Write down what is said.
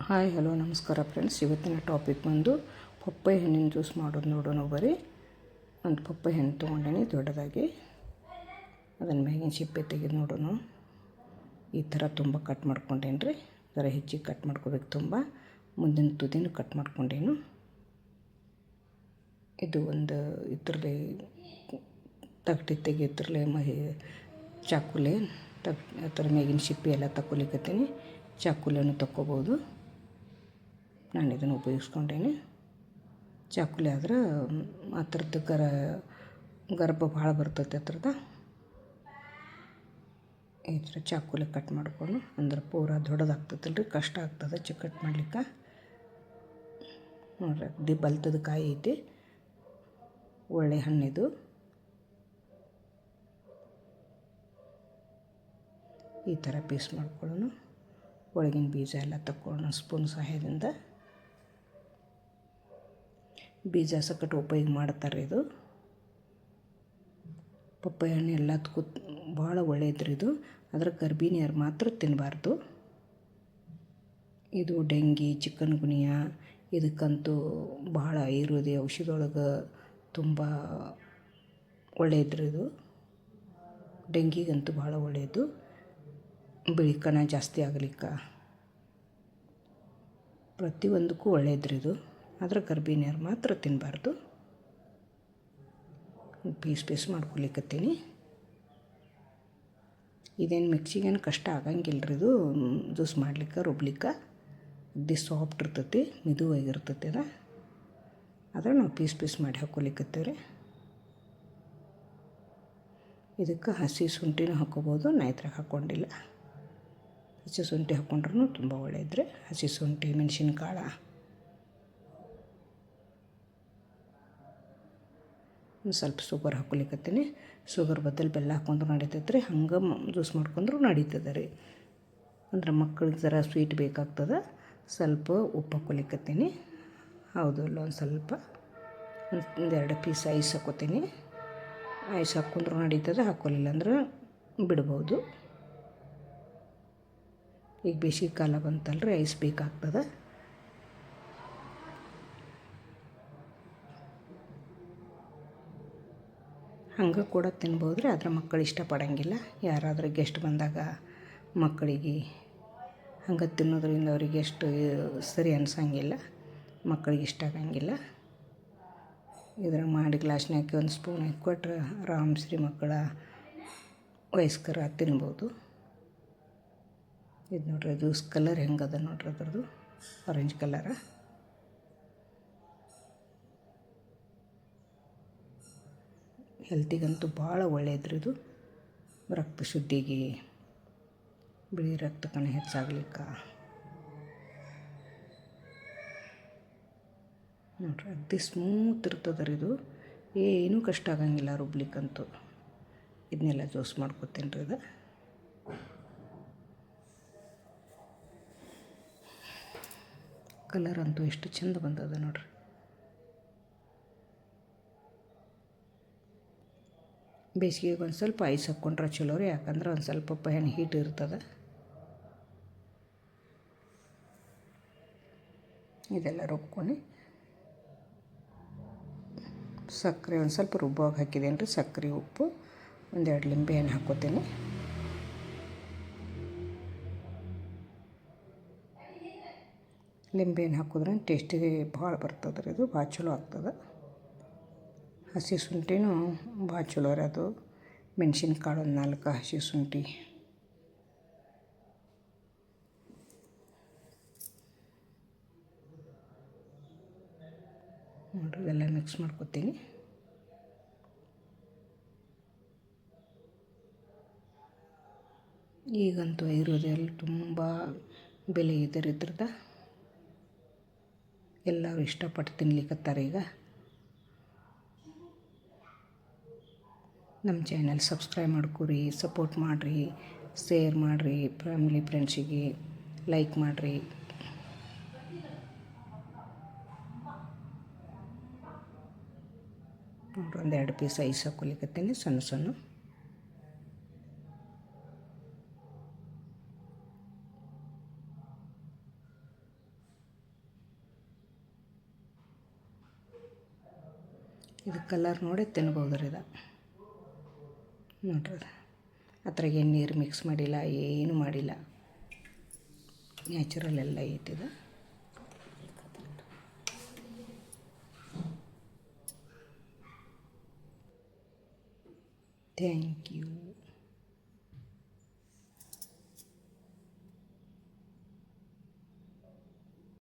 Hi hello ನಮಸ್ಕಾರ friends. ಇವತ್ತಿನ topic ಬಂದು ಪಪ್ಪಾಯ ಹಣ್ಣಿನ ಜ್ಯೂಸ್ ಮಾಡೋದು ನೋಡೋಣ. ಬರೀ ಒಂದು ಪಪ್ಪಾಯ ಹಣ್ಣು ತೊಗೊಂಡೇನಿ ದೊಡ್ಡದಾಗಿ, ಅದನ್ನು ಮ್ಯಾಗಿನ ಸಿಪ್ಪೆ ತೆಗೆದು ನೋಡೋಣ. ಈ ಥರ ತುಂಬ ಕಟ್ ಮಾಡ್ಕೊಂಡೇನಿ ರೀ, ಥರ ಹೆಚ್ಚಿಗೆ ಕಟ್ ಮಾಡ್ಕೋಬೇಕು. ತುಂಬ ಮುಂದಿನ ತುದಿನೂ ಕಟ್ ಮಾಡ್ಕೊಂಡೇನು. ಇದು ಒಂದು ಇದ್ರಲ್ಲಿ ತಗಟಿ ತೆಗಿದ್ರಲ್ಲೇ ಚಾಕುಲೆ ಥರ ಮ್ಯಾಗಿನ ಸಿಪ್ಪೆ ಎಲ್ಲ ತಗೊಲಿಕತ್ತೀನಿ. ಚಾಕುಲೆನೂ ತಕ್ಕೋಬೋದು. ನಾನು ಇದನ್ನು ಉಪಯೋಗಿಸ್ಕೊಂಡೇನೆ. ಚಾಕುಲಿ ಆದ್ರೆ ಆ ಥರದ್ದು ಗರ್ಭ ಭಾಳ ಬರ್ತೈತೆ. ಆ ಥರದ ಈ ಥರ ಚಾಕುಲಿ ಕಟ್ ಮಾಡ್ಕೊಂಡು, ಅಂದ್ರೆ ಪೂರ ದೊಡ್ಡದಾಗ್ತೈತಲ್ಲ ರೀ, ಕಷ್ಟ ಆಗ್ತದೆ ಕಟ್ ಮಾಡ್ಲಿಕ್ಕೆ. ನೋಡ್ರಿ, ಬಲ್ತದ ಕಾಯಿ ಐತಿ, ಒಳ್ಳೆ ಹಣ್ಣಿದು. ಈ ಥರ ಪೀಸ್ ಮಾಡ್ಕೊಳ್ಳೋಣ. ಒಳಗಿನ ಬೀಜ ಎಲ್ಲ ತಕ್ಕೊಳ್ಳೋಣ ಸ್ಪೂನ್ ಸಹಾಯದಿಂದ. ಬೀಜ ಸಕಟ್ಟು ಉಪಯೋಗ ಮಾಡ್ತಾರೆ. ಇದು ಪಪ್ಪಾಯ ಹಣ್ಣು ಎಲ್ಲದಕ್ಕೂ ಭಾಳ ಒಳ್ಳೆಯದ್ರಿ ಇದು. ಅದರ ಗರ್ಭಿಣಿಯರು ಮಾತ್ರ ತಿನ್ನಬಾರ್ದು. ಇದು ಡೆಂಗಿ, ಚಿಕನ್ ಗುನಿಯಾ ಇದಕ್ಕಂತೂ ಭಾಳ ಆಯುರ್ವೇದ ಔಷಧದೊಳಗೆ ತುಂಬ ಒಳ್ಳೆಯದ್ರಿ ಇದು. ಡೆಂಗಿಗಂತೂ ಭಾಳ ಒಳ್ಳೆಯದು. ಬಿಳಿ ಕಣ ಜಾಸ್ತಿ ಆಗಲಿಕ್ಕೆ ಪ್ರತಿಯೊಂದಕ್ಕೂ ಒಳ್ಳೆಯದ್ರಿ ಇದು. ಆದರೆ ಗರ್ಭಿಣಿಯರು ಮಾತ್ರ ತಿನ್ನಬಾರ್ದು. ಪೀಸ್ ಮಾಡ್ಕೊಲಿಕತ್ತೀನಿ. ಇದೇನು ಮಿಕ್ಸಿಗೇನು ಕಷ್ಟ ಆಗಂಗಿಲ್ಲ ರೀ ಇದು. ಜ್ಯೂಸ್ ಮಾಡ್ಲಿಕ್ಕೆ, ರುಬ್ಲಿಕ್ಕೆ ಅಗ್ದಿ ಸಾಫ್ಟ್ ಇರ್ತೈತಿ, ಮಿದುವಾಗಿರ್ತೈತಿ. ಆದರೆ ನಾವು ಪೀಸ್ ಮಾಡಿ ಹಾಕ್ಕೊಲಿಕತ್ತೀವಿ ರೀ. ಇದಕ್ಕೆ ಹಸಿ ಶುಂಠಿನೂ ಹಾಕ್ಕೋಬೋದು, ನಾ ಇದ್ರಾಗ ಹಾಕ್ಕೊಂಡಿಲ್ಲ. ಹಸಿ ಶುಂಠಿ ಹಾಕ್ಕೊಂಡ್ರೂ ತುಂಬ ಒಳ್ಳೆಯದ್ರಿ. ಹಸಿ ಶುಂಠಿ, ಮೆಣಸಿನ್ಕಾಳು, ಸ್ವಲ್ಪ ಶುಗರ್ ಹಾಕ್ಕೊಲಿಕತ್ತೀನಿ. ಶುಗರ್ ಬದಲು ಬೆಲ್ಲ ಹಾಕ್ಕೊಂಡ್ರು ನಡೀತೈತೆ ರೀ, ಹಂಗೆ ಜ್ಯೂಸ್ ಮಾಡ್ಕೊಂಡ್ರು ನಡೀತದೆ ರೀ. ಅಂದ್ರೆ ಮಕ್ಕಳಿಗೆ ಜರ ಸ್ವೀಟ್ ಬೇಕಾಗ್ತದೆ. ಸ್ವಲ್ಪ ಉಪ್ಪು ಹಾಕ್ಕೊಲಿಕತ್ತೀನಿ. ಹೌದು ಇಲ್ಲ, ಒಂದು ಸ್ವಲ್ಪ ಒಂದೆರಡು ಪೀಸ್ ಐಸ್ ಹಾಕ್ಕೋತೀನಿ. ಐಸ್ ಹಾಕ್ಕೊಂಡ್ರು ನಡೀತದೆ, ಹಾಕ್ಕೊಲಿಲ್ಲ ಅಂದ್ರೆ ಬಿಡ್ಬೋದು. ಈಗ ಬೇಸಿಗೆ ಕಾಲ ಬಂತಲ್ರಿ, ಐಸ್ ಬೇಕಾಗ್ತದೆ. ಹಂಗೆ ಕೂಡ ತಿನ್ಬೋದು ರೀ, ಆದರೆ ಮಕ್ಕಳು ಇಷ್ಟಪಡೋಂಗಿಲ್ಲ. ಯಾರಾದರೂ ಗೆಸ್ಟ್ ಬಂದಾಗ ಮಕ್ಕಳಿಗೆ ಹಂಗೆ ತಿನ್ನೋದ್ರಿಂದ ಅವರಿಗೆ ಎಷ್ಟು ಸರಿ ಅನ್ಸೋಂಗಿಲ್ಲ, ಮಕ್ಕಳಿಗೆ ಇಷ್ಟ ಆಗಂಗಿಲ್ಲ. ಇದ್ರಾಗ ಮಾಡಿ ಗ್ಲಾಸ್ನಾಗ ಹಾಕಿ ಒಂದು ಸ್ಪೂನ್ ಹಾಕಿ ಕೊಟ್ರೆ ಆರಾಮ್ಸ್ರಿ ಮಕ್ಕಳ ವಯಸ್ಕರ ತಿನ್ಬೋದು. ಇದು ನೋಡ್ರಿ, ಜ್ಯೂಸ್ ಕಲರ್ ಹೆಂಗದ ನೋಡ್ರಿ, ಅದ್ರದ್ದು ಆರೆಂಜ್ ಕಲರ. ಹೆಲ್ತಿಗಂತೂ ಭಾಳ ಒಳ್ಳೆಯದ್ರಿ ಇದು. ರಕ್ತ ಶುದ್ಧಿಗೆ, ಬಿಳಿ ರಕ್ತ ಕಣ ಹೆಚ್ಚಾಗ್ಲಿಕ್ಕೆ. ನೋಡ್ರಿ, ಅಗ್ದಿ ಸ್ಮೂತ್ ಇರ್ತದೆ ರೀ ಇದು. ಏನೂ ಕಷ್ಟ ಆಗಂಗಿಲ್ಲ ರುಬ್ಲಿಕ್ಕಂತೂ. ಇದನ್ನೆಲ್ಲ ಜ್ಯೂಸ್ ಮಾಡ್ಕೊತೀನಿ ರೀ. ಇದು ಕಲರ್ ಅಂತೂ ಎಷ್ಟು ಚಂದ ಬಂದದ ನೋಡ್ರಿ. ಬೇಸಿಗೆಗೆ ಒಂದು ಸ್ವಲ್ಪ ಐಸ್ ಹಾಕ್ಕೊಂಡ್ರೆ ಚಲೋ ರೀ, ಯಾಕಂದ್ರೆ ಒಂದು ಸ್ವಲ್ಪ ಪಪ್ಪಾಯ ಹಣ್ಣು ಹೀಟ್ ಇರ್ತದೆ. ಇದೆಲ್ಲ ರುಬ್ಕೊಂಡು ಸಕ್ಕರೆ ಒಂದು ಸ್ವಲ್ಪ ರುಬ್ಬಾಗಿ ಹಾಕಿದ್ದೇನೆ ರೀ. ಸಕ್ಕರೆ, ಉಪ್ಪು, ಒಂದೆರಡು ಲಿಂಬೆ ಹಣ್ಣು ಹಾಕ್ಕೋತೀನಿ. ಲಿಂಬೆ ಹಣ್ಣು ಹಾಕಿದ್ರೆ ಟೇಸ್ಟಿಗೆ ಭಾಳ ಬರ್ತದೆ ರೀ, ಇದು ಭಾಳ ಚಲೋ ಆಗ್ತದೆ. ಹಸಿ ಶುಂಠಿನೂ ಭಾಳ ಚಲೋ ರೀ ಅದು. ಮೆಣಸಿನ್ಕಾಳು ಒಂದು 4 ಹಸಿ ಶುಂಠಿ, ನೋಡಿರಿ, ಇದೆಲ್ಲ ಮಿಕ್ಸ್ ಮಾಡ್ಕೊತೀನಿ. ಈಗಂತೂ ಆಯುರ್ವೇದದಲ್ಲಿ ತುಂಬ ಬೆಲೆ ಇದೆ ರೀ ಇದ್ರದ್ದು. ಎಲ್ಲರೂ ಇಷ್ಟಪಟ್ಟು ತಿನ್ಲಿಕ್ಕತ್ತಾರೆ ಈಗ. ನಮ್ಮ ಚಾನಲ್ ಸಬ್ಸ್ಕ್ರೈಬ್ ಮಾಡ್ಕೊರಿ, ಸಪೋರ್ಟ್ ಮಾಡಿರಿ, ಶೇರ್ ಮಾಡಿರಿ, ಫ್ಯಾಮಿಲಿ ಫ್ರೆಂಡ್ಸಿಗೆ ಲೈಕ್ ಮಾಡಿರಿ. ನೋಡ್ರಿ, ಒಂದೆರಡು ಪೀಸ್ ಐಸ್ ಹಾಕ್ಕೊಲಿಕತ್ತೀನಿ ಸಣ್ಣ. ಇದು ಕಲರ್ ನೋಡಿ ತಿನ್ಬೋದು ರೀ ಇದು ನೋಡ್ರಿ ಅದು ಅದ್ರಾಗ ಏನು ನೀರು ಮಿಕ್ಸ್ ಮಾಡಿಲ್ಲ, ಏನು ಮಾಡಿಲ್ಲ, ನ್ಯಾಚುರಲ್ ಎಲ್ಲ ಐತಿದು. Thank you.